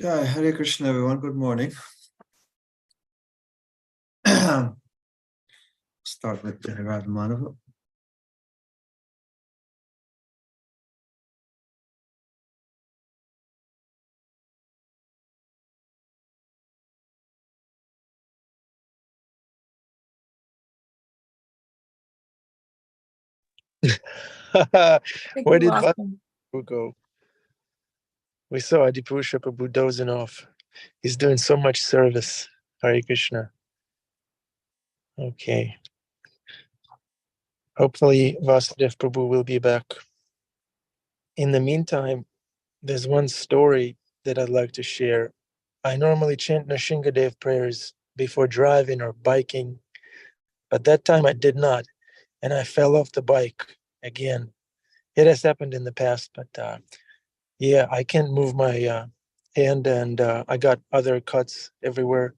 Jai, Hare Krishna, everyone. Good morning. Start with the Radha Madhava. Where did Vasudeva go? We saw Adipusha Prabhu dozing off. He's doing so much service. Hare Krishna. Okay. Hopefully Vasudeva Prabhu will be back. In the meantime, there's one story that I'd like to share. I normally chant Nrsingadev prayers before driving or biking, but that time I did not, and I fell off the bike again. It has happened in the past, but yeah, I can't move my hand, and I got other cuts everywhere.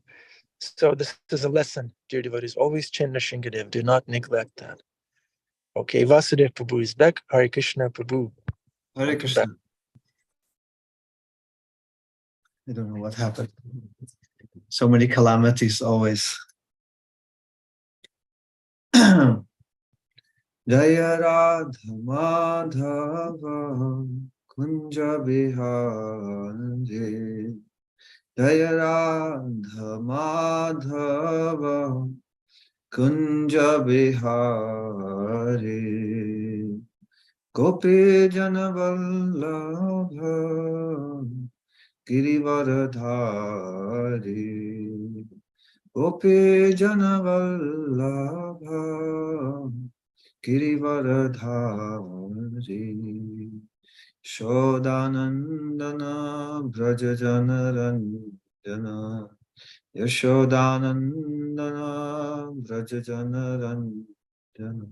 So this is a lesson, dear devotees. Always chant Nrsingadev. Do not neglect that. Okay, Vasudeva Prabhu is back. Hare Krishna Prabhu. Hare Krishna. I don't know what happened. So many calamities always. Jaya Radha Madhava Kunja Bihari. Jaya Radha Madhava Kunja Bihari. Gopi Jana Vallabha Girivaradhari. Gopi Jana Vallabha Girivaradhari. Shodanandana Brajajana Ranjana. Yashodanandana Brajajana Ranjana.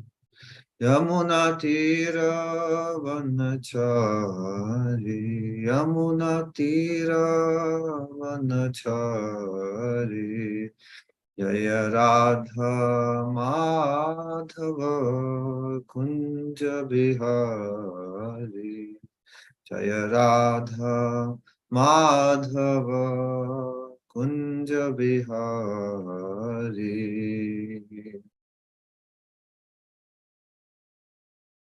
Yamuna Tira Vanachari. Yamuna Tira Vanachari. Jaya Radha Madhava Kunja Bihari. Jaya Radha Madhava Kunja Bihari.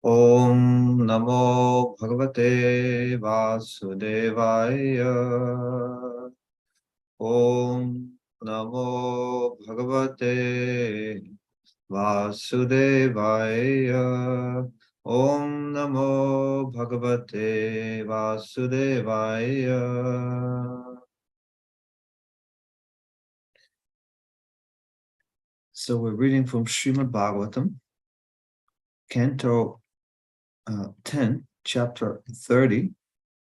Om Namo Bhagavate Vasudevaya. Om Namo Bhagavate Vasudevaya. Om Namo Bhagavate Vasudevaya. So we're reading from Srimad Bhagavatam, Canto 10, chapter 30,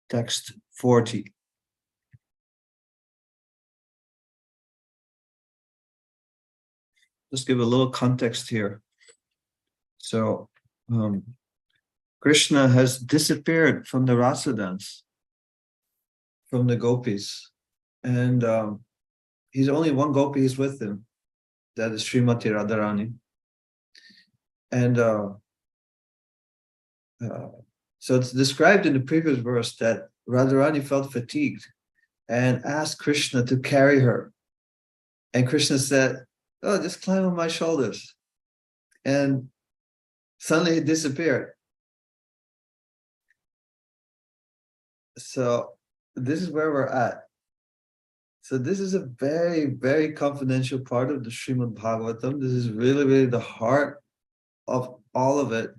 text 40. Just give a little context here. So, Krishna has disappeared from the rasa dance, from the gopis, and he's only one gopi is with him, that is Srimati Radharani. And so it's described in the previous verse that Radharani felt fatigued and asked Krishna to carry her. And Krishna said, "Oh, just climb on my shoulders." And suddenly he disappeared. So this is where we're at. So this is a very, very confidential part of the Srimad Bhagavatam. This is really, really the heart of all of it,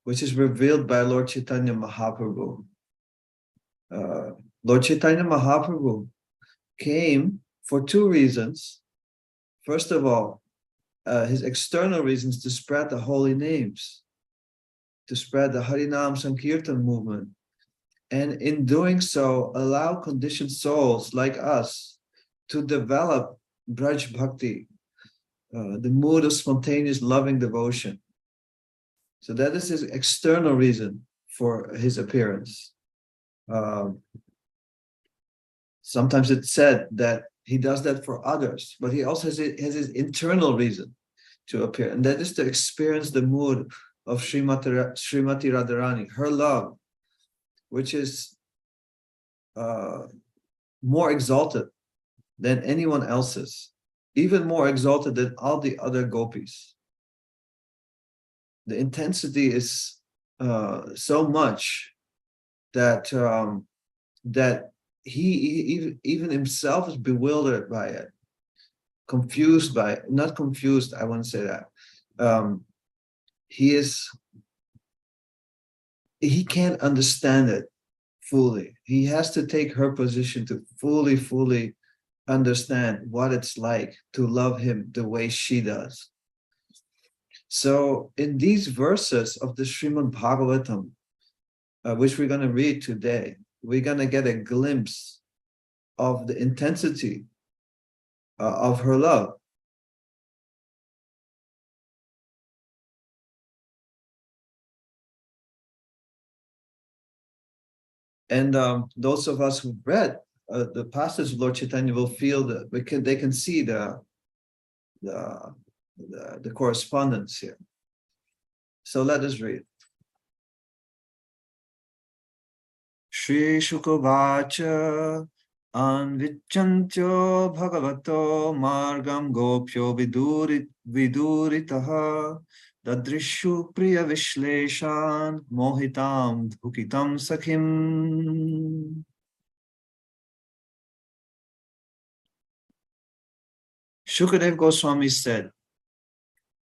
which is revealed by Lord Chaitanya Mahaprabhu. Lord Chaitanya Mahaprabhu came for two reasons. First of all, his external reasons to spread the holy names, to spread the Harinam Sankirtan movement, and in doing so, allow conditioned souls like us to develop Braj Bhakti, the mood of spontaneous loving devotion. So that is his external reason for his appearance. Sometimes it's said that he does that for others, but he also has his internal reason to appear, and that is to experience the mood of Srimati Radharani, her love, which is more exalted than anyone else's, even more exalted than all the other gopis. The intensity is so much that that he even himself is bewildered by it, confused by it. Not confused, I wouldn't say that. He can't understand it fully. He has to take her position to fully understand what it's like to love him the way she does. So in these verses of the Srimad Bhagavatam, which we're going to read today, we're going to get a glimpse of the intensity of her love. And those of us who've read the passage of Lord Chaitanya will feel that they can see the correspondence here. So let us read. Shri Shukavacha Anvichantyo Bhagavato Margam Gopyo Viduritaha Dadrishu Priya Vishleshan Mohitam Dhukitam Sakhim. Shukadev Goswami said,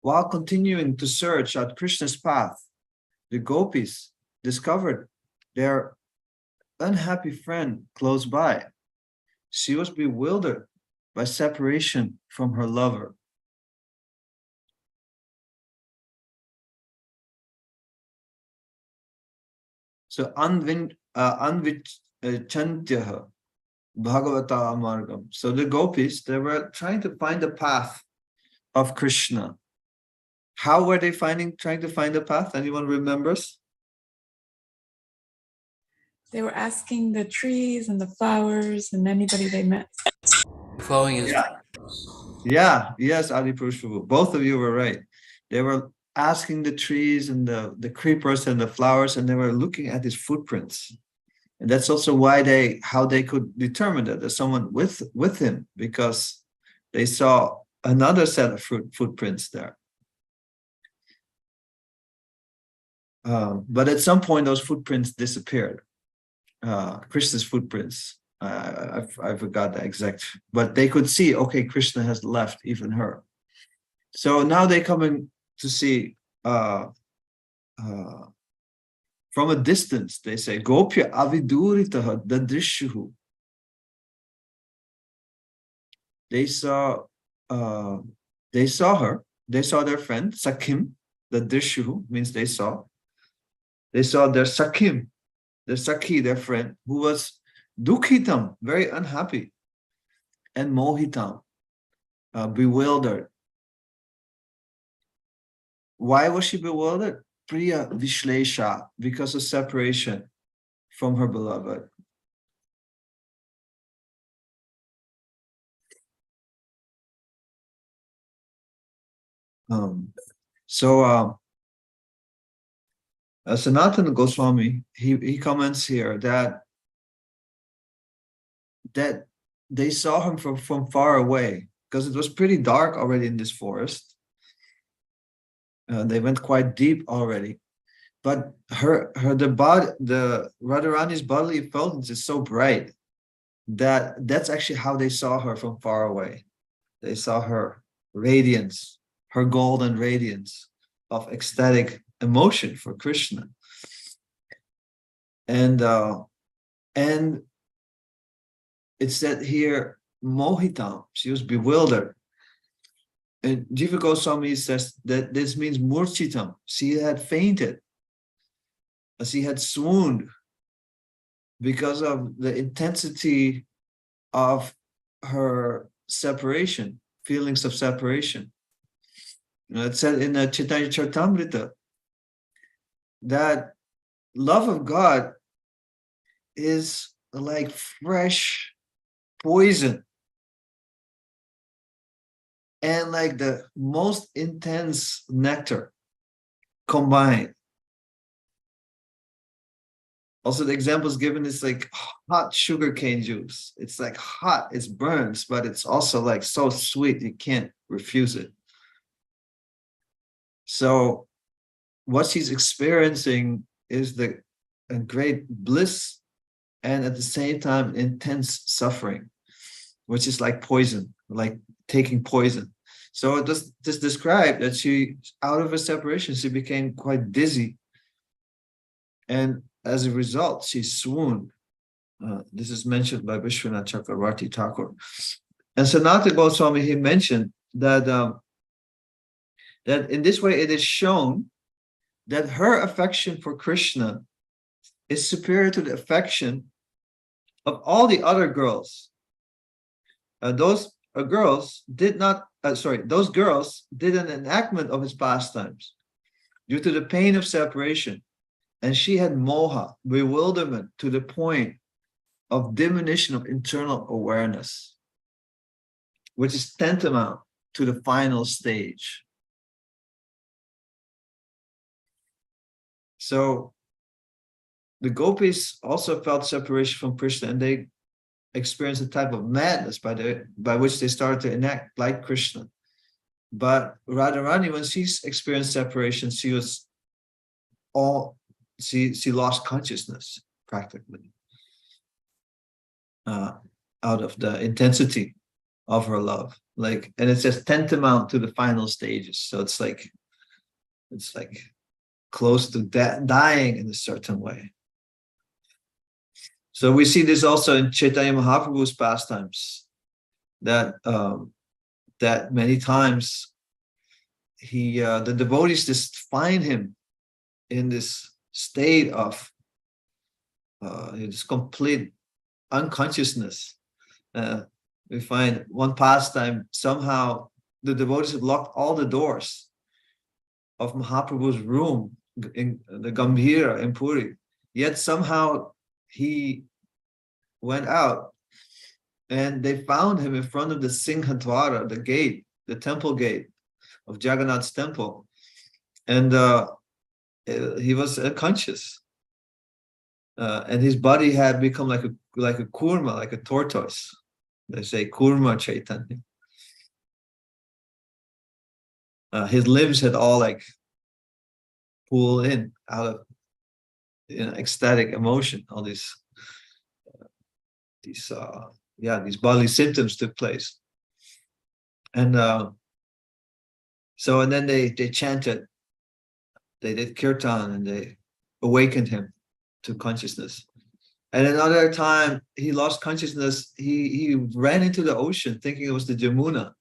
while continuing to search at Krishna's path, the gopis discovered their unhappy friend close by. She was bewildered by separation from her lover. So Anvichantyaha Bhagavata Amargam. So the gopis, they were trying to find the path of Krishna. How were they trying to find the path? Anyone remembers? They were asking the trees and the flowers and anybody they met. Following his Yes, Adi Prabhu. Both of you were right. They were asking the trees and the creepers and the flowers, and they were looking at his footprints. And that's also why how they could determine that there's someone with him, because they saw another set of footprints there. But at some point, those footprints disappeared. Krishna's footprints. I forgot the exact, but they could see, okay, Krishna has left even her. So now they're coming to see from a distance, they say, Gopya aviduritaha dadrishuhu. They saw her, they saw their friend, Sakhim, dadrishuhu means they saw their Sakhim, their Sakhi, their friend, who was Dukhitam, very unhappy, and Mohitam, bewildered. Why was she bewildered? Priya Vishlesha, because of separation from her beloved. Sanatana Goswami, he comments here that they saw him from far away, because it was pretty dark already in this forest. They went quite deep already, but the Radharani's bodily effulgence is so bright that's actually how they saw her from far away. They saw her radiance, her golden radiance of ecstatic emotion for Krishna. And it said here, Mohitam, she was bewildered. And Jiva Goswami says that this means murchitam. She had fainted. She had swooned because of the intensity of her separation, feelings of separation. It said in the Chaitanya Charitamrita that love of God is like fresh poison and like the most intense nectar combined. Also, the examples given is like hot sugarcane juice. It's like hot, it burns, but it's also like so sweet, you can't refuse it. So what she's experiencing is a great bliss and at the same time intense suffering, which is like poison, like taking poison. So it just described that she, out of a separation, she became quite dizzy. And as a result, she swooned. This is mentioned by Vishwanath Chakravarti Thakur. And Sanatana Goswami, he mentioned that, that in this way it is shown that her affection for Krishna is superior to the affection of all the other girls. Those girls did not, those girls did an enactment of his pastimes due to the pain of separation. And she had moha, bewilderment, to the point of diminution of internal awareness, which is tantamount to the final stage. So the gopis also felt separation from Krishna, and they experienced a type of madness by which they started to enact like Krishna. But Radharani, when she experienced separation, she lost consciousness practically out of the intensity of her love. Like, and it says tantamount to the final stages. So it's like close to dying in a certain way. So we see this also in Chaitanya Mahaprabhu's pastimes, that that many times the devotees just find him in this state of this complete unconsciousness. We find one pastime, somehow the devotees had locked all the doors of Mahaprabhu's room in the Gambhira in Puri, yet somehow he went out and they found him in front of the Singhadwara, the gate, the temple gate of Jagannath's temple, and he was unconscious, and his body had become like a kurma, like a tortoise. They say kurma Chaitanya. His limbs had all like pulled in out of ecstatic emotion. All these bodily symptoms took place, and and then they chanted, they did kirtan, and they awakened him to consciousness. And another time he lost consciousness, he ran into the ocean thinking it was the Jamuna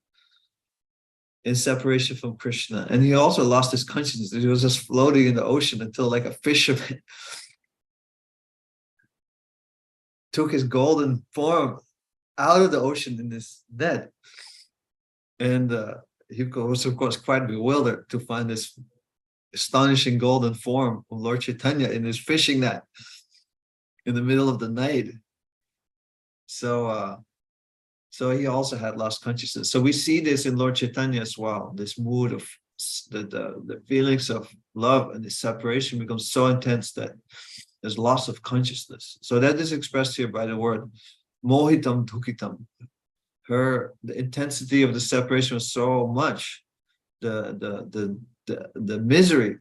in separation from Krishna. And he also lost his consciousness. He was just floating in the ocean until like a fisherman took his golden form out of the ocean in this net. And he was, of course, quite bewildered to find this astonishing golden form of Lord Chaitanya in his fishing net in the middle of the night. So he also had lost consciousness. So we see this in Lord Chaitanya as well. This mood of the feelings of love and the separation becomes so intense that there's loss of consciousness. So that is expressed here by the word mohitam dukitam. The intensity of the separation was so much, the misery,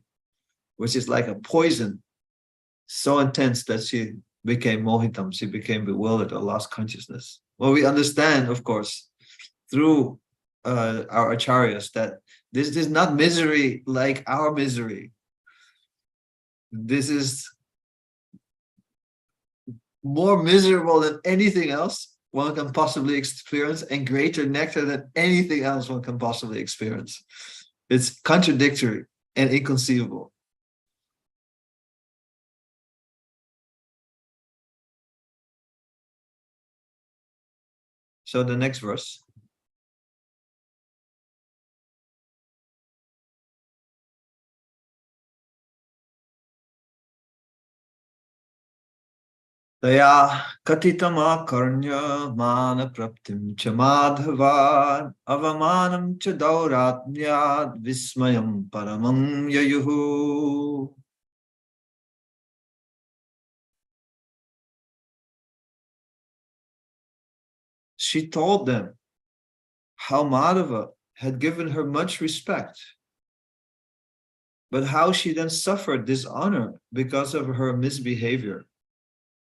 which is like a poison, so intense that she became mohitam. She became bewildered or lost consciousness. Well, we understand, of course, through our acharyas, that this is not misery like our misery. This is more miserable than anything else one can possibly experience, and greater nectar than anything else one can possibly experience. It's contradictory and inconceivable. So the next verse. Taya katitama karnya mana praptim cha madhavad avamanam cha dauratnyad vismayam paramam yayuhu. she told them how Madhava had given her much respect, but how she then suffered dishonor because of her misbehavior.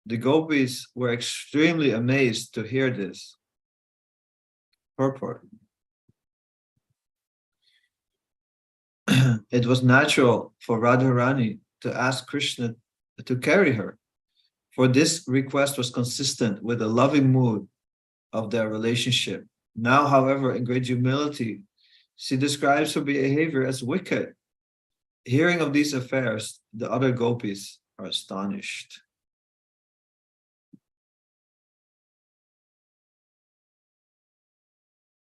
The gopis were extremely amazed to hear this. Purport. It was natural for Radharani to ask Krishna to carry her, for this request was consistent with the loving mood of their relationship. Now, however, in great humility, she describes her behavior as wicked. Hearing of these affairs, the other gopis are astonished.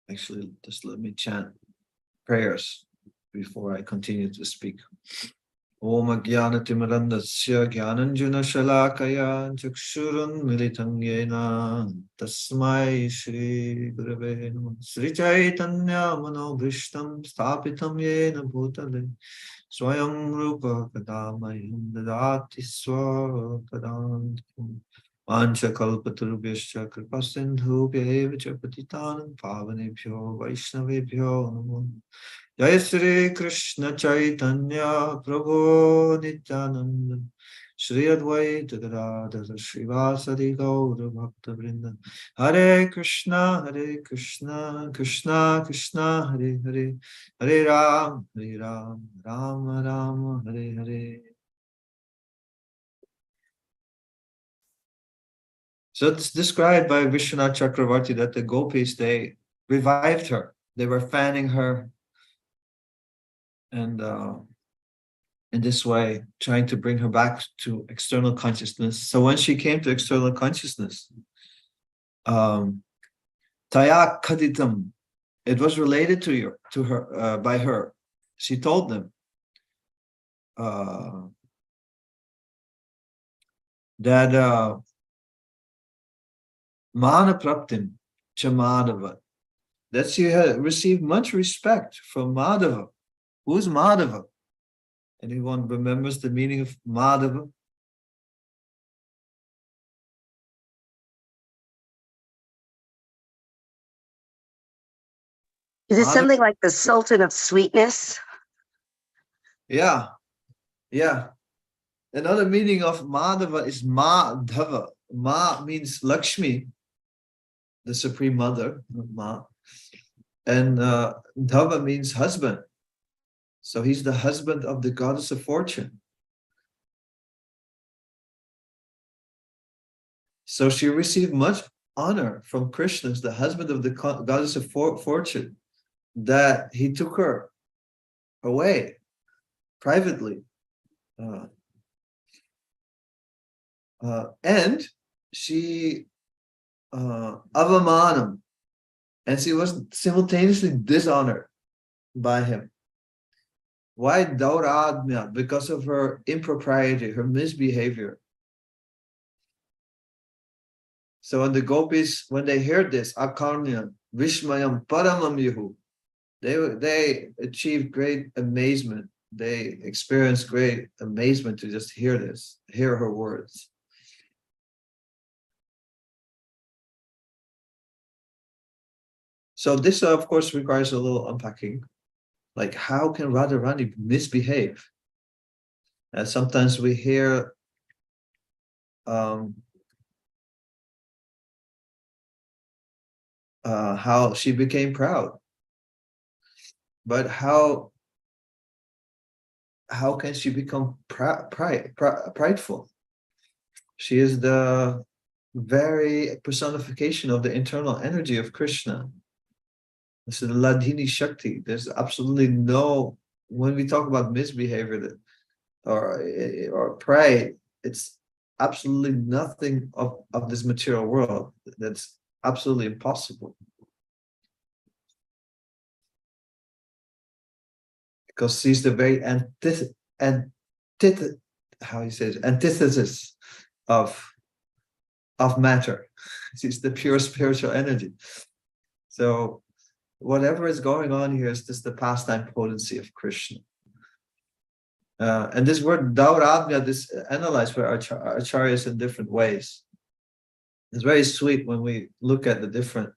Actually, just let me chant prayers before I continue to speak. Om Ajnanatimirandasya Jnananjana Shalakaya Chakshurun Militam Yena Tasmai Shri Gurave Namah Sri Chaitanya Manobhishtam Sthapitam Yena Bhutale Swayam Rupa Kadamayam Dadati Swakadantam Mancha Kalpatarubhyascha Kripasindhubhya Evacha Patitanam Pavanebhyo Vaishnavebhyo Namo Jai Sri Krishna Chaitanya Prabhu Nityananda Shri Advaita Gadadhar Srivasadi Gaura Bhakta Vrinda Hare Krishna Krishna Krishna Hare Hare Hare Ram Ram Ram Hare Hare. So it's described by Vishwanath Chakravarti that the gopis, they revived her. They were fanning her, and in this way, trying to bring her back to external consciousness. So when she came to external consciousness, Taya Kaditam, it was related to her by her. She told them that Mana Praptim cha Madhava, that she had received much respect from Madhava. Who's Madhava? Anyone remembers the meaning of Madhava? Is it something like the Sultan of Sweetness? Yeah. Another meaning of Madhava is Madhava. Ma means Lakshmi, the Supreme Mother, Ma. And Dhava means husband. So he's the husband of the goddess of fortune. So she received much honor from Krishna, the husband of the goddess of fortune, that he took her away privately. And she avamanam, and she was simultaneously dishonored by him. Why dauradmya? Because of her impropriety, her misbehavior. So when the gopis, when they heard this, akarnya vishmayam paramam yuhu, they achieved great amazement. They experienced great amazement to just hear this, hear her words. So this, of course, requires a little unpacking. Like, how can Radharani misbehave? Sometimes we hear how she became proud. But how can she become prideful? She is the very personification of the internal energy of Krishna. This is the Ladhini Shakti. There's absolutely no, when we talk about misbehavior or pride, it's absolutely nothing of this material world. That's absolutely impossible. Because she's the very antithesis of matter. She's the pure spiritual energy. So whatever is going on here is just the pastime potency of Krishna. And this word Dauradmya, this analyzed by acharyas in different ways. It's very sweet when we look at the different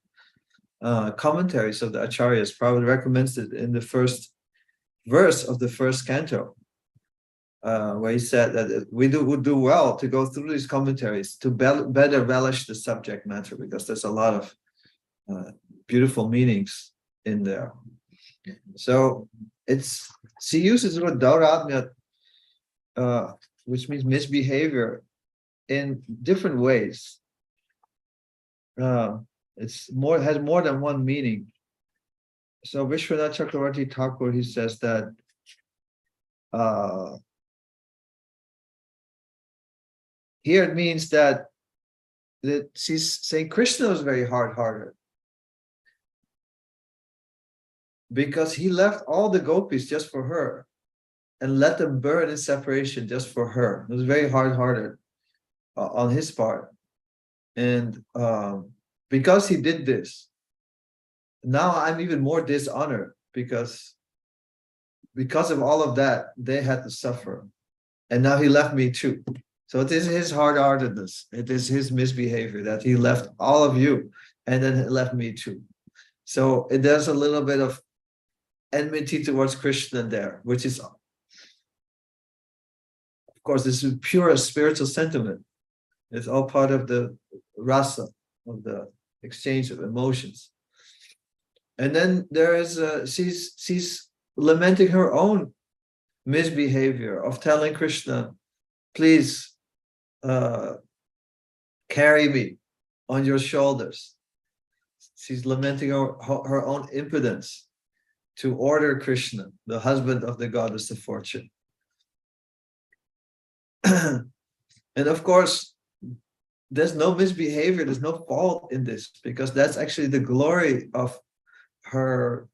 commentaries of the acharyas. Prabhupada recommends it in the first verse of the first canto, where he said that would do well to go through these commentaries to better relish the subject matter, because there's a lot of beautiful meanings in there. So she uses the word dauratmya, which means misbehavior, in different ways. Has more than one meaning. So Vishwanath Chakravarti Thakur, he says that here it means that she's saying Krishna was very hard-hearted, because he left all the gopis just for her and let them burn in separation just for her. It was very hard-hearted on his part. And because he did this, now I'm even more dishonored, because of all of that, they had to suffer. And now he left me too. So it is his hard-heartedness. It is his misbehavior that he left all of you and then left me too. So there's a little bit of enmity towards Krishna there, which is, of course, this is pure spiritual sentiment. It's all part of the rasa, of the exchange of emotions. And then there is she's lamenting her own misbehavior of telling Krishna, please carry me on your shoulders. She's lamenting her own impotence to order Krishna, the husband of the goddess of fortune. And of course, there's no misbehavior, there's no fault in this, because that's actually the glory of her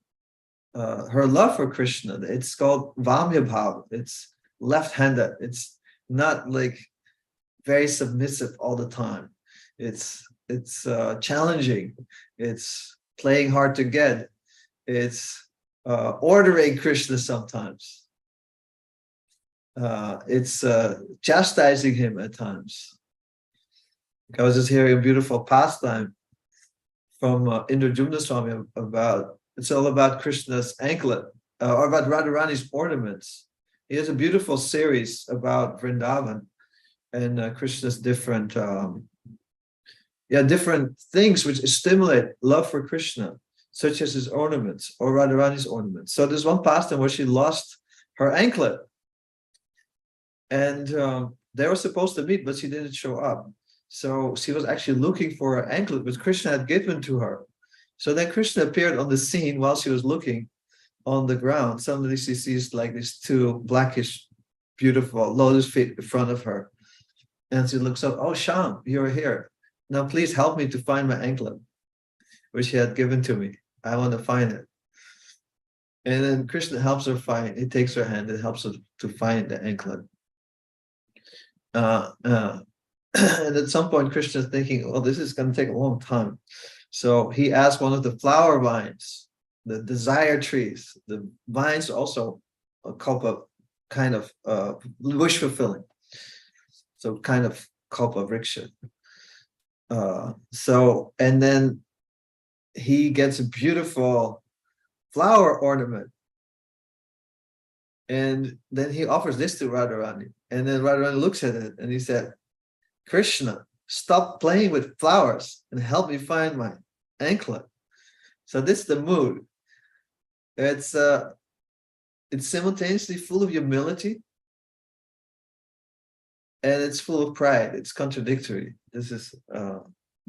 love for Krishna. It's called Vamya Bhava. It's left-handed. It's not like very submissive all the time. It's challenging. It's playing hard to get. It's ordering Krishna sometimes. It's chastising him at times. I was just hearing a beautiful pastime from Indrajumna Swami it's all about Krishna's anklet, or about Radharani's ornaments. He has a beautiful series about Vrindavan and Krishna's different things which stimulate love for Krishna, such as his ornaments or Radharani's ornaments. So there's one pastime where she lost her anklet, and they were supposed to meet, but she didn't show up. So she was actually looking for her anklet, which Krishna had given to her. So then Krishna appeared on the scene while she was looking on the ground. Suddenly she sees like these two blackish, beautiful lotus feet in front of her. And she looks up, oh, Shyam, you're here. Now please help me to find my anklet, which he had given to me. I want to find it. And then Krishna helps her find, he takes her hand and helps her to find the anklet. And at some point, Krishna's thinking, oh, this is going to take a long time. So he asked one of the flower vines, the desire trees. The vines also a kalpa, kind of wish fulfilling. So kind of kalpa vriksha. And then he gets a beautiful flower ornament. And then he offers this to Radharani. And then Radharani looks at it and he said, Krishna, stop playing with flowers and help me find my anklet. So this is the mood. It's simultaneously full of humility and it's full of pride. It's contradictory. This is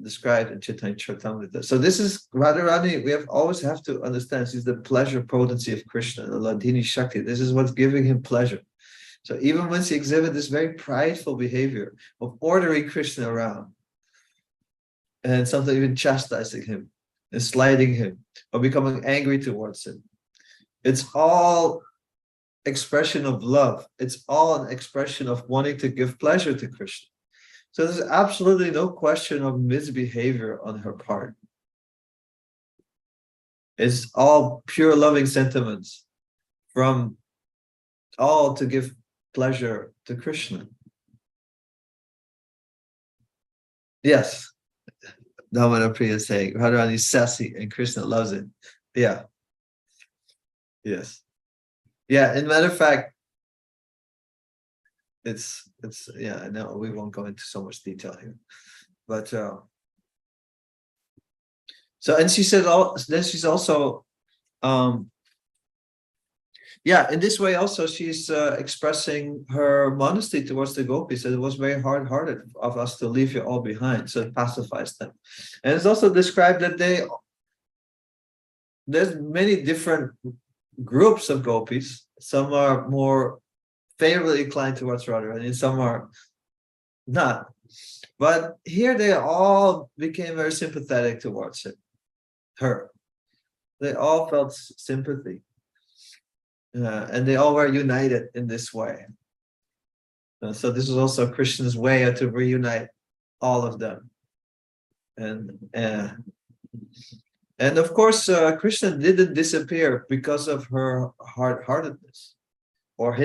described in Chaitanya Charitamrita. So this is Radharani. We always have to understand she's the pleasure potency of Krishna, the Ladini Shakti. This is what's giving him pleasure. So even when she exhibits this very prideful behavior of ordering Krishna around and sometimes even chastising him and slighting him or becoming angry towards him, it's all expression of love. It's all an expression of wanting to give pleasure to Krishna. So there's absolutely no question of misbehavior on her part. It's all pure loving sentiments from all to give pleasure to Krishna. Yes. Damana Priya is saying Radharani is sassy and Krishna loves it. Yeah. Yes. Yeah. In matter of fact, it's yeah. No, we won't go into so much detail here, but so and she said then she's also yeah, in this way also she's expressing her modesty towards the gopis, that it was very hard-hearted of us to leave you all behind, so it pacifies them. And it's also described that there's many different groups of gopis. Some are more favorably inclined towards Radharani, and some are not. But here they all became very sympathetic towards her. They all felt sympathy. And they all were united in this way. So this was also Krishna's way to reunite all of them. And of course, Krishna didn't disappear because of her hard-heartedness or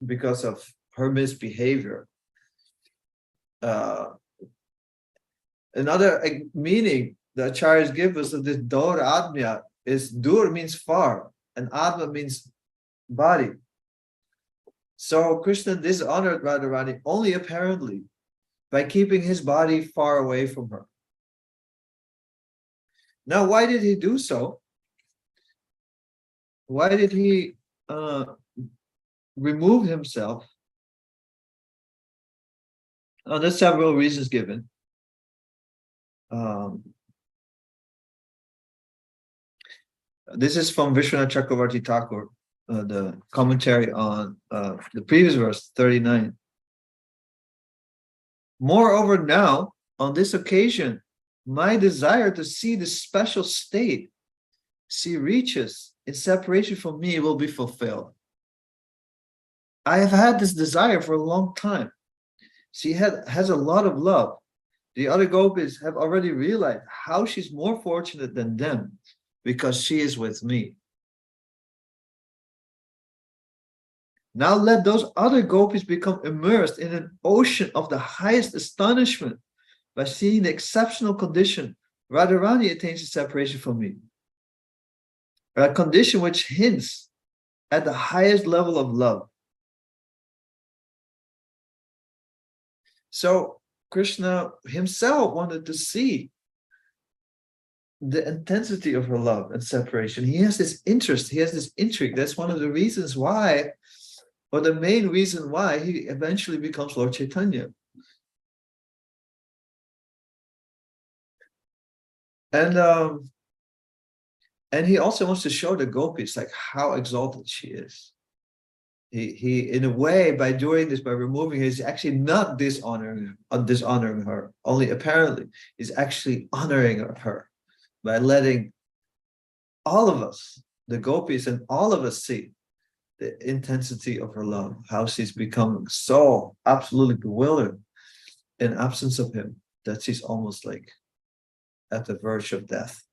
because of her misbehavior. Another meaning the acharyas give us of this Dur Admya is Dur means far and Adma means body. So Krishna dishonored Radharani only apparently by keeping his body far away from her. Now, why did he do so? Why did he remove himself? There's several reasons given. This is from Vishwanath Chakravarti Thakur, the commentary on the previous verse, 39. Moreover, now, on this occasion, my desire to see this special state she reaches in separation from me will be fulfilled. I have had this desire for a long time. She has a lot of love. The other gopis have already realized how she's more fortunate than them because she is with me. Now let those other gopis become immersed in an ocean of the highest astonishment by seeing the exceptional condition Radharani attains in separation from me. A condition which hints at the highest level of love. So Krishna himself wanted to see the intensity of her love and separation. He has this interest, he has this intrigue. That's one of the reasons why, or the main reason why he eventually becomes Lord Chaitanya. And he also wants to show the gopis like how exalted she is. He in a way, by doing this, by removing her, he's actually not dishonoring her, only apparently. He's actually honoring her by letting all of us, the gopis and all of us, see the intensity of her love, how she's becoming so absolutely bewildered in absence of him that she's almost like at the verge of death.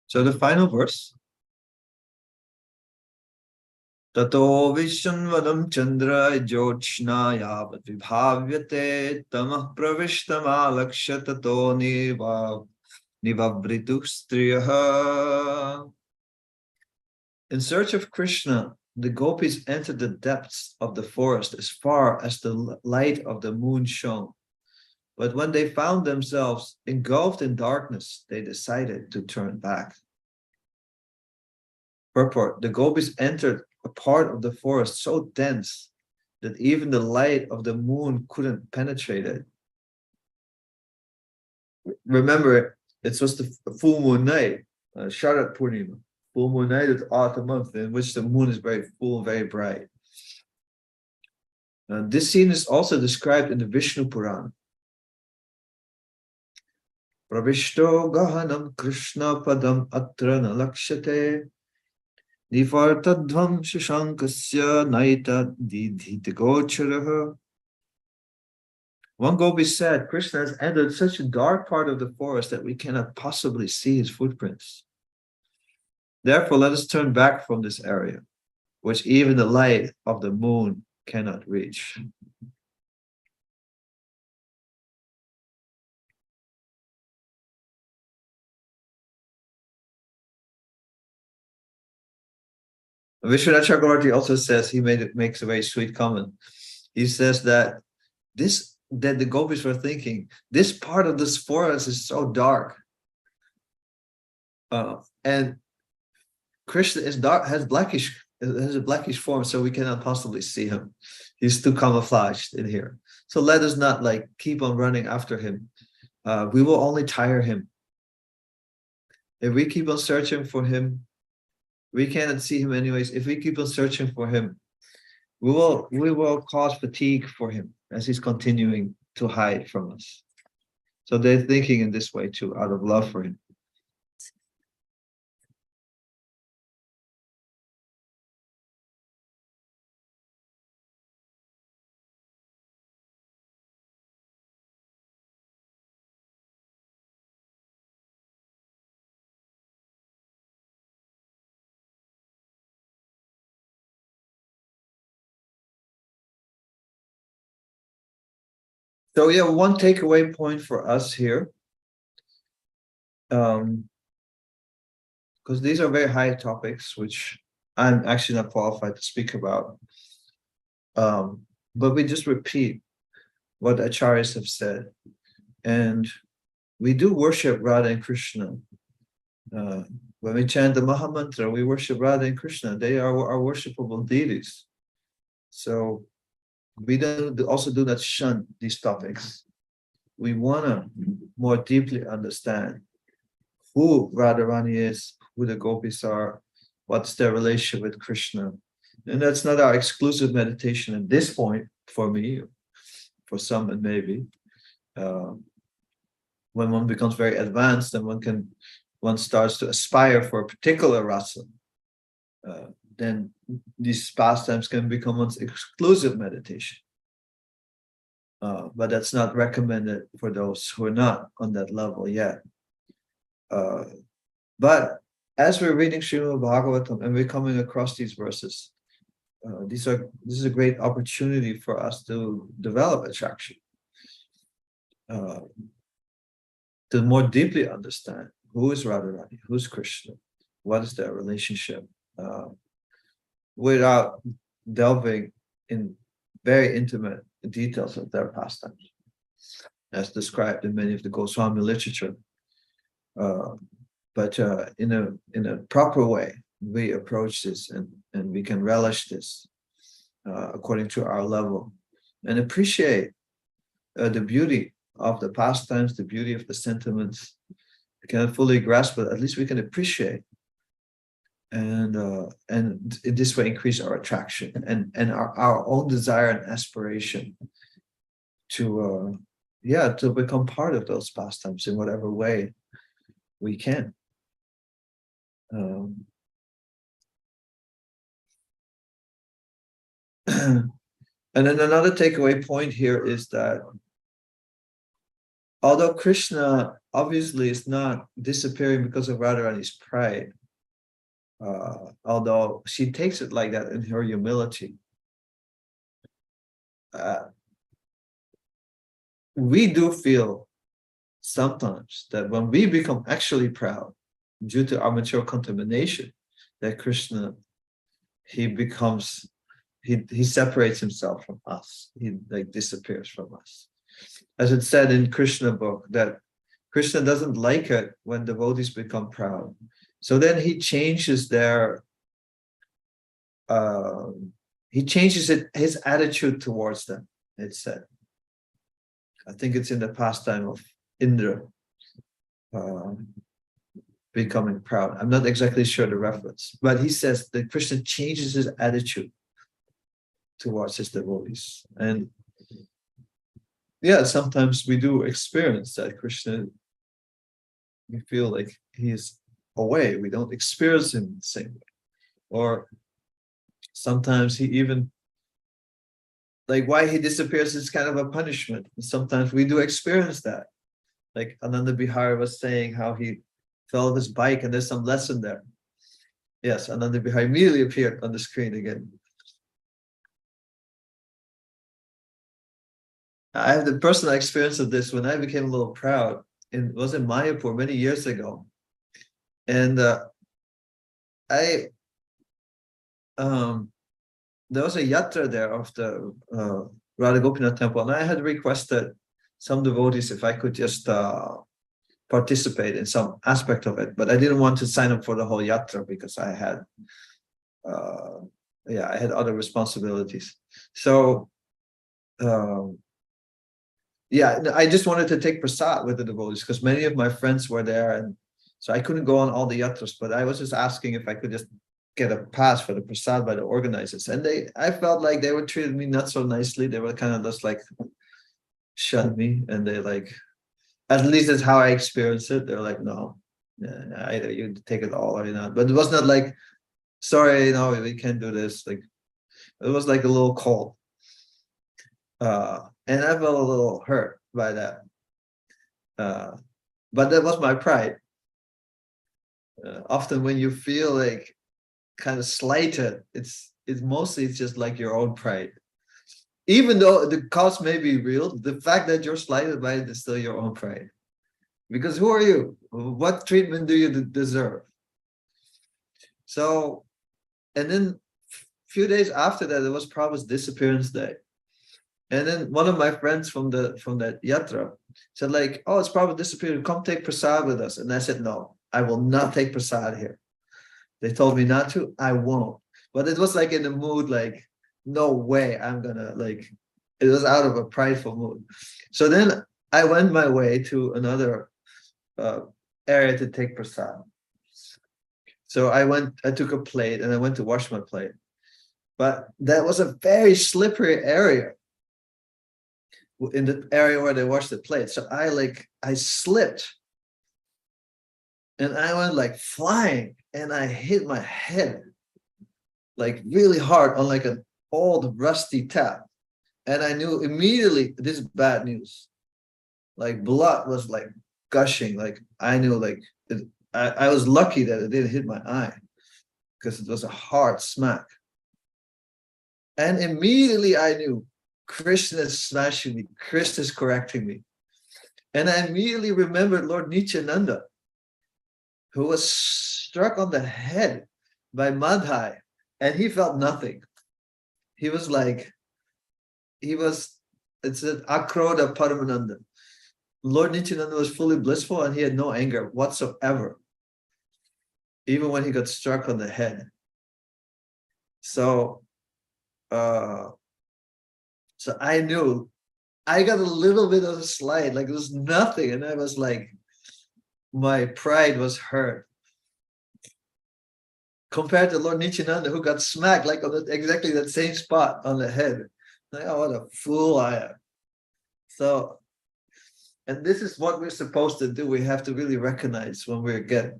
So the final verse. Tato Vishwanvadam Chandra Jyotsna Yavat Vibhavyate Tamah Pravishtamalaksha Tato Nivavritu Striyaha. In search of Krishna, the gopis entered the depths of the forest as far as the light of the moon shone. But when they found themselves engulfed in darkness, they decided to turn back. Purport: the gopis entered a part of the forest so dense that even the light of the moon couldn't penetrate it. Remember, it was the full moon night, Sharat Purnima, full moon night of the autumn month, in which the moon is very full, very bright. This scene is also described in the Vishnu Purana. Pravishto gahanam Krishna padam atra na lakshate Nivartadvam shashankasya naita didhitagocharaha. One gopi said, Krishna has entered such a dark part of the forest that we cannot possibly see his footprints. Therefore, let us turn back from this area, which even the light of the moon cannot reach. Vishwanath Chakravarti also says, makes a very sweet comment. He says that the gopis were thinking, this part of this forest is so dark. And Krishna is dark, has a blackish form, so we cannot possibly see him. He's too camouflaged in here. So let us not keep on running after him. We will only tire him. If we keep on searching for him, we cannot see him anyways. If we keep on searching for him, we will cause fatigue for him as he's continuing to hide from us. So they're thinking in this way too, out of love for him. So yeah, one takeaway point for us here, because these are very high topics, which I'm actually not qualified to speak about. But we just repeat what the acharyas have said. And we do worship Radha and Krishna. When we chant the Mahamantra, we worship Radha and Krishna. They are our worshipable deities. So we also do not shun these topics. We want to more deeply understand who Radharani is, who the gopis are, what's their relationship with Krishna. And that's not our exclusive meditation at this point, for me, for some it may be. When one becomes very advanced and one starts to aspire for a particular rasa, then these pastimes can become one's exclusive meditation. But that's not recommended for those who are not on that level yet. But as we're reading Srimad Bhagavatam and we're coming across these verses, this is a great opportunity for us to develop attraction, to more deeply understand who is Radharani, who's Krishna, what is their relationship, without delving in very intimate details of their pastimes, as described in many of the Goswami literature. But in a proper way, we approach this and we can relish this according to our level and appreciate the beauty of the pastimes, the beauty of the sentiments. We cannot fully grasp it, at least we can appreciate. And in this way increase our attraction and our own desire and aspiration to become part of those pastimes in whatever way we can. And then another takeaway point here is that although Krishna obviously is not disappearing because of Radharani's pride, although she takes it like that in her humility, we do feel sometimes that when we become actually proud due to our material contamination, that Krishna, he separates himself from us. He disappears from us. As it said in Krishna book, that Krishna doesn't like it when devotees become proud. So then he changes his attitude towards them, it said. I think it's in the pastime of Indra becoming proud. I'm not exactly sure the reference, but he says that Krishna changes his attitude towards his devotees. And yeah, sometimes we do experience that Krishna, we feel like he's away. We don't experience him the same way. Or sometimes he even, like why he disappears is kind of a punishment. Sometimes we do experience that. Like Ananda Bihari was saying how he fell off his bike, and there's some lesson there. Yes, Ananda Bihari immediately appeared on the screen again. I have the personal experience of this when I became a little proud. It was in Mayapur many years ago. And there was a yatra there of the Radha Gopinath temple, and I had requested some devotees if I could just participate in some aspect of it, but I didn't want to sign up for the whole yatra because I had I had other responsibilities. So I just wanted to take prasad with the devotees because many of my friends were there, and so I couldn't go on all the yatras, but I was just asking if I could just get a pass for the prasad by the organizers. And I felt like they were treated me not so nicely. They were kind of just like shun me, and they like, at least that's how I experienced it. They're like, no, either you take it all or you're not. But it was not like, sorry, no, we can't do this. Like, it was like a little cold. And I felt a little hurt by that. But that was my pride. Often when you feel like kind of slighted, it's mostly just like your own pride. Even though the cause may be real, the fact that you're slighted by it is still your own pride. Because who are you? What treatment do you deserve? So, and then a few days after that, it was Prabhupada's disappearance day. And then one of my friends from that yatra said like, oh, it's Prabhupada disappeared, come take prasad with us. And I said, no, I will not take prasad here. They told me not to, I won't. But it was like in the mood, like, no way I'm gonna, like, it was out of a prideful mood. So then I went my way to another area to take prasad. So I took a plate and I went to wash my plate. But that was a very slippery area, in the area where they wash the plate. So I slipped and I went like flying, and I hit my head like really hard on like an old rusty tap. And I knew immediately this is bad news. Like blood was like gushing. Like I knew like I was lucky that it didn't hit my eye because it was a hard smack. And immediately I knew Krishna is smashing me. Krishna is correcting me. And I immediately remembered Lord Nityananda, who was struck on the head by Madhai, and he felt nothing. He was like, it's an Akroda Paramananda. Lord Nityananda was fully blissful and he had no anger whatsoever, even when he got struck on the head. So I knew I got a little bit of a slide, like it was nothing. And I was like, my pride was hurt. Compared to Lord Nityananda, who got smacked like on exactly that same spot on the head. Like, oh, what a fool I am. So, and this is what we're supposed to do. We have to really recognize when we get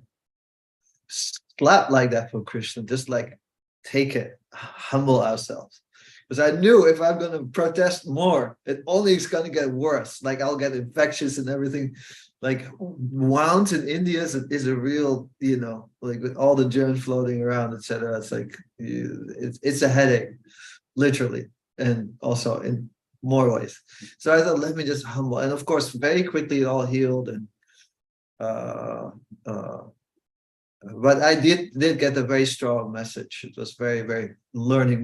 slapped like that from Krishna, just like take it, humble ourselves. Because I knew if I'm going to protest more, it only is going to get worse. Like I'll get infections and everything. Like wounds in India is a real, like with all the germs floating around, etc. It's like it's a headache, literally, and also in more ways. So I thought, let me just humble, and of course, very quickly it all healed. And but I did get a very strong message. It was very, very learning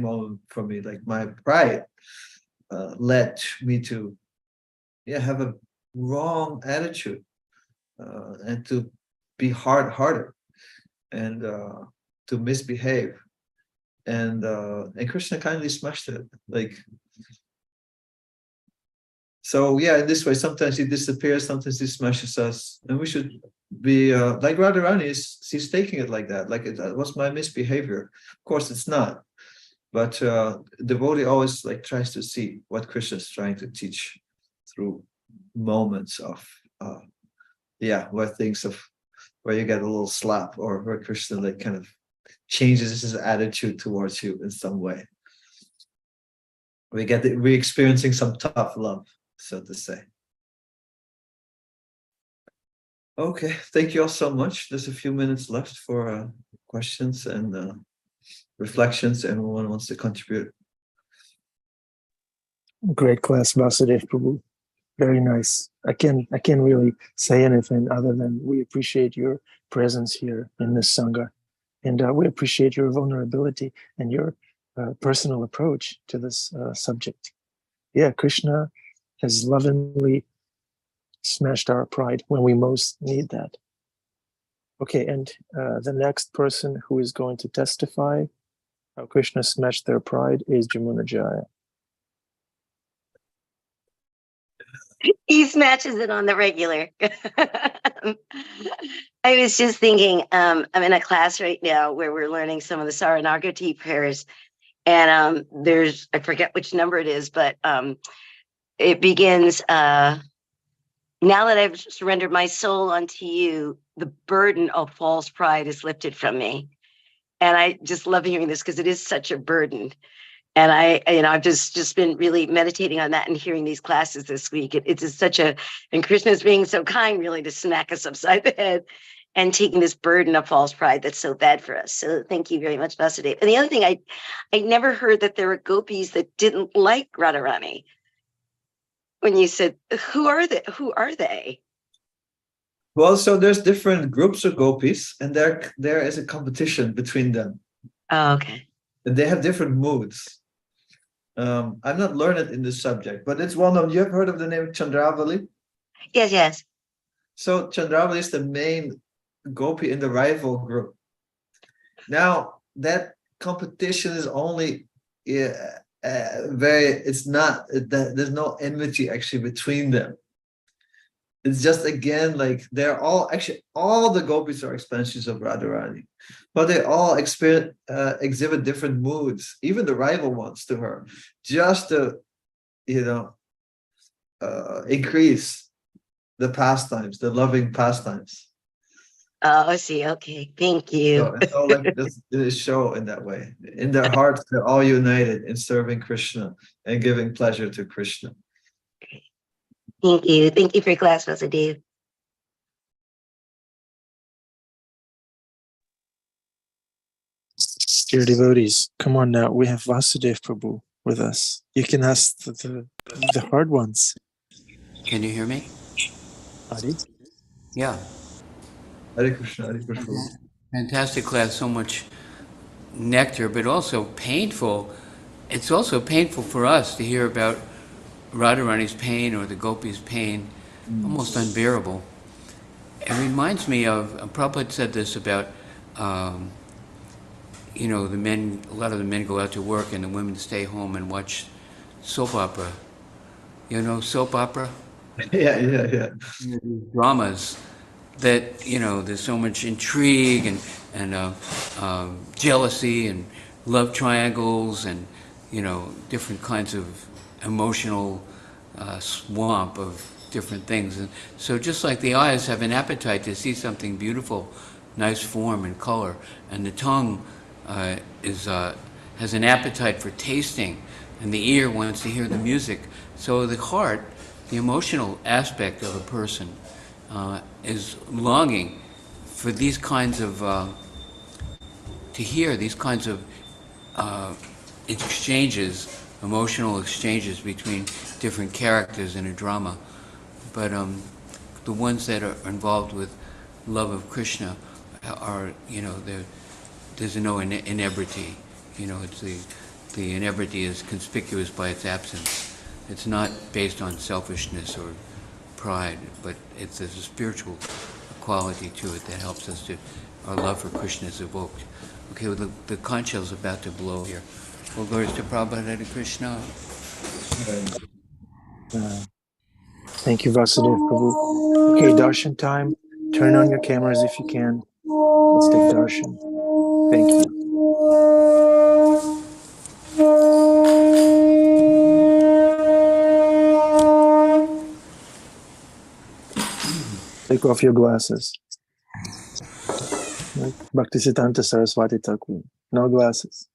moment for me. Like my pride led me to have a wrong attitude and to be hard-hearted and to misbehave. And Krishna kindly smashed it. Like, so in this way, sometimes he disappears, sometimes he smashes us, and we should be like Radharani she's taking it like that. Like that was my misbehavior. Of course, it's not. But devotee always like tries to see what Krishna is trying to teach through moments of where you get a little slap, or where Krishna like kind of changes his attitude towards you in some way. We're experiencing some tough love, so to say. Okay, thank you all so much. There's a few minutes left for questions and reflections. Anyone wants to contribute? Great class, Vasudeva Prabhu. Very nice. I can't really say anything other than we appreciate your presence here in this Sangha. And we appreciate your vulnerability and your personal approach to this subject. Yeah, Krishna has lovingly smashed our pride when we most need that. Okay, and the next person who is going to testify how Krishna smashed their pride is Jamuna Jaya. He smashes it on the regular. I was just thinking, I'm in a class right now where we're learning some of the Saranagati prayers. And there's, I forget which number it is, but it begins, now that I've surrendered my soul unto you, the burden of false pride is lifted from me. And I just love hearing this because it is such a burden. And I've just been really meditating on that and hearing these classes this week. It's just such a, and Krishna's being so kind really to smack us upside the head and taking this burden of false pride that's so bad for us. So thank you very much, Vasudeva. And the other thing, I never heard that there were gopis that didn't like Radharani. When you said, who are they? Well, so there's different groups of gopis, and there is a competition between them. Oh, okay. And they have different moods. I'm not learned in this subject, but it's well known. You have heard of the name Chandravali? Yes. So Chandravali is the main gopi in the rival group. Now that competition is only there's no enmity actually between them. It's just, again, like they're all the gopis are expansions of Radharani, but they all exhibit different moods, even the rival ones to her, just to, increase the pastimes, the loving pastimes. Oh, I see. Okay. Thank you. So it's all like this is show in that way. In their hearts, they're all united in serving Krishna and giving pleasure to Krishna. Thank you. Thank you for your class, Vasudeva. Dear devotees, come on now. We have Vasudeva Prabhu with us. You can ask the hard ones. Can you hear me? Adi? Yeah. Hare Krishna, Hare Krishna. Fantastic class, so much nectar, but also painful. It's also painful for us to hear about Radharani's pain or the gopis' pain, almost unbearable. It reminds me of, Prabhupada said this about, the men, a lot of the men go out to work and the women stay home and watch soap opera. You know, soap opera? Yeah. Dramas that, there's so much intrigue and jealousy and love triangles and, different kinds of emotional swamp of different things. And so just like the eyes have an appetite to see something beautiful, nice form and color, and the tongue has an appetite for tasting, and the ear wants to hear the music. So the heart, the emotional aspect of a person, is longing for these kinds of, to hear these kinds of exchanges, emotional exchanges between different characters in a drama. But the ones that are involved with love of Krishna are, there's no inebriety. It's the inebriety is conspicuous by its absence. It's not based on selfishness or pride, but there's a spiritual quality to it that helps us to, our love for Krishna is evoked. Okay, well, the conch shell is about to blow here. Well, glories to Prabhupada, Hare Krishna. Thank you, Vasudeva Prabhu. Okay, darshan time. Turn on your cameras if you can. Let's take darshan. Thank you. Take off your glasses. Right. Bhaktisiddhanta Saraswati Thakur. No glasses.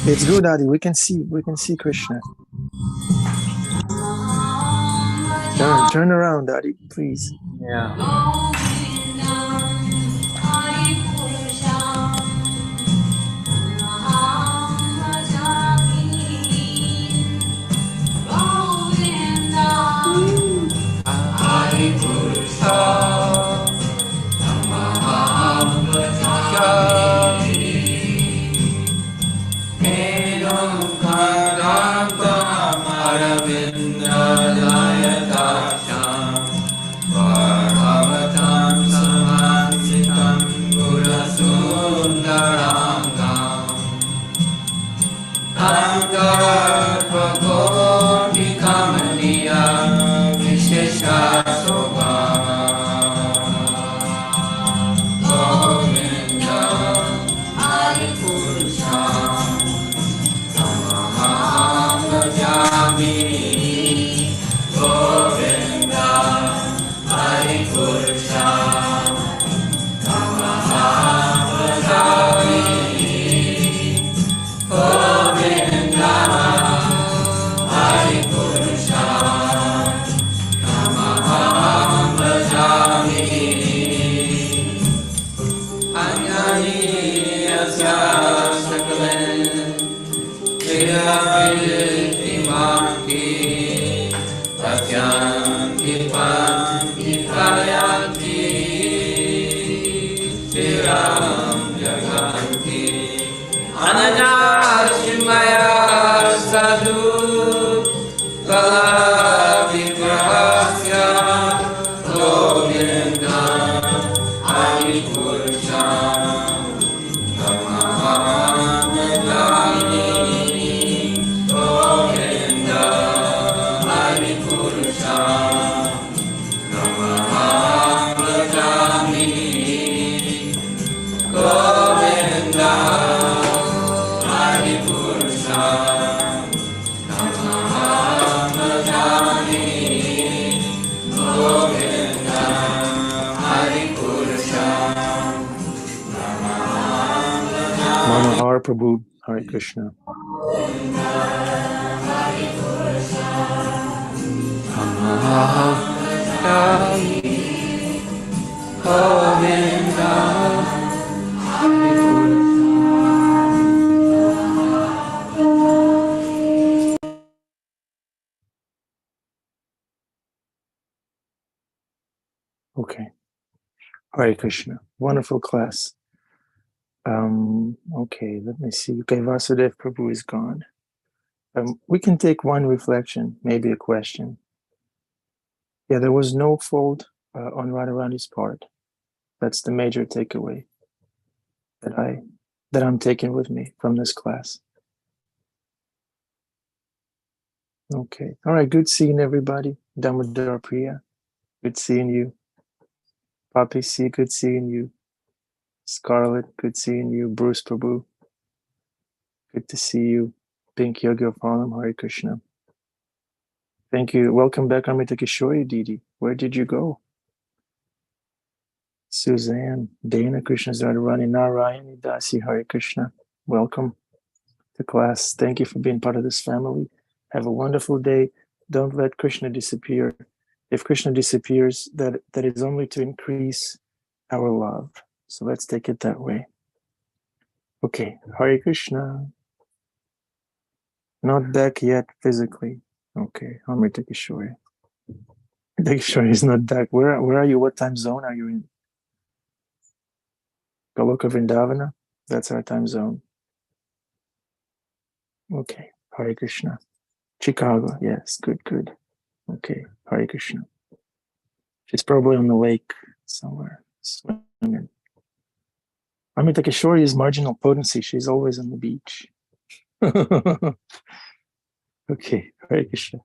It's good, Adi. We can see Krishna. Turn around, Adi, please. Yeah. Manohar Prabhu, Hare Krishna. Okay. Hare Krishna. Wonderful class. Okay, let me see. Okay, Vasudeva Prabhu is gone. We can take one reflection, maybe a question. Yeah, there was no fault on Radharani's part. That's the major takeaway that I'm taking with me from this class. Okay. All right. Good seeing everybody. Damodar Priya. Good seeing you. Papi C. Good seeing you. Scarlett. Good seeing you. Bruce Prabhu. Good to see you. Pink Yogi of Harlem. Hare Krishna. Thank you. Welcome back, Amrita Kishori Didi. Where did you go? Suzanne. Dana Krishna Radharani. Narayani Dasi. Hare Krishna. Welcome to class. Thank you for being part of this family. Have a wonderful day. Don't let Krishna disappear. If Krishna disappears, that is only to increase our love. So let's take it that way. Okay, Hare Krishna. Not back yet physically. Okay, Amrita Kishore. Amrita Kishore is not back. Where are you? What time zone are you in? Goloka Vrindavana? That's our time zone. Okay, Hare Krishna. Chicago, yes, good. Okay, Hare Krishna. She's probably on the lake somewhere, swimming. Amrita Kishore is marginal potency. She's always on the beach. Okay, Hare Krishna.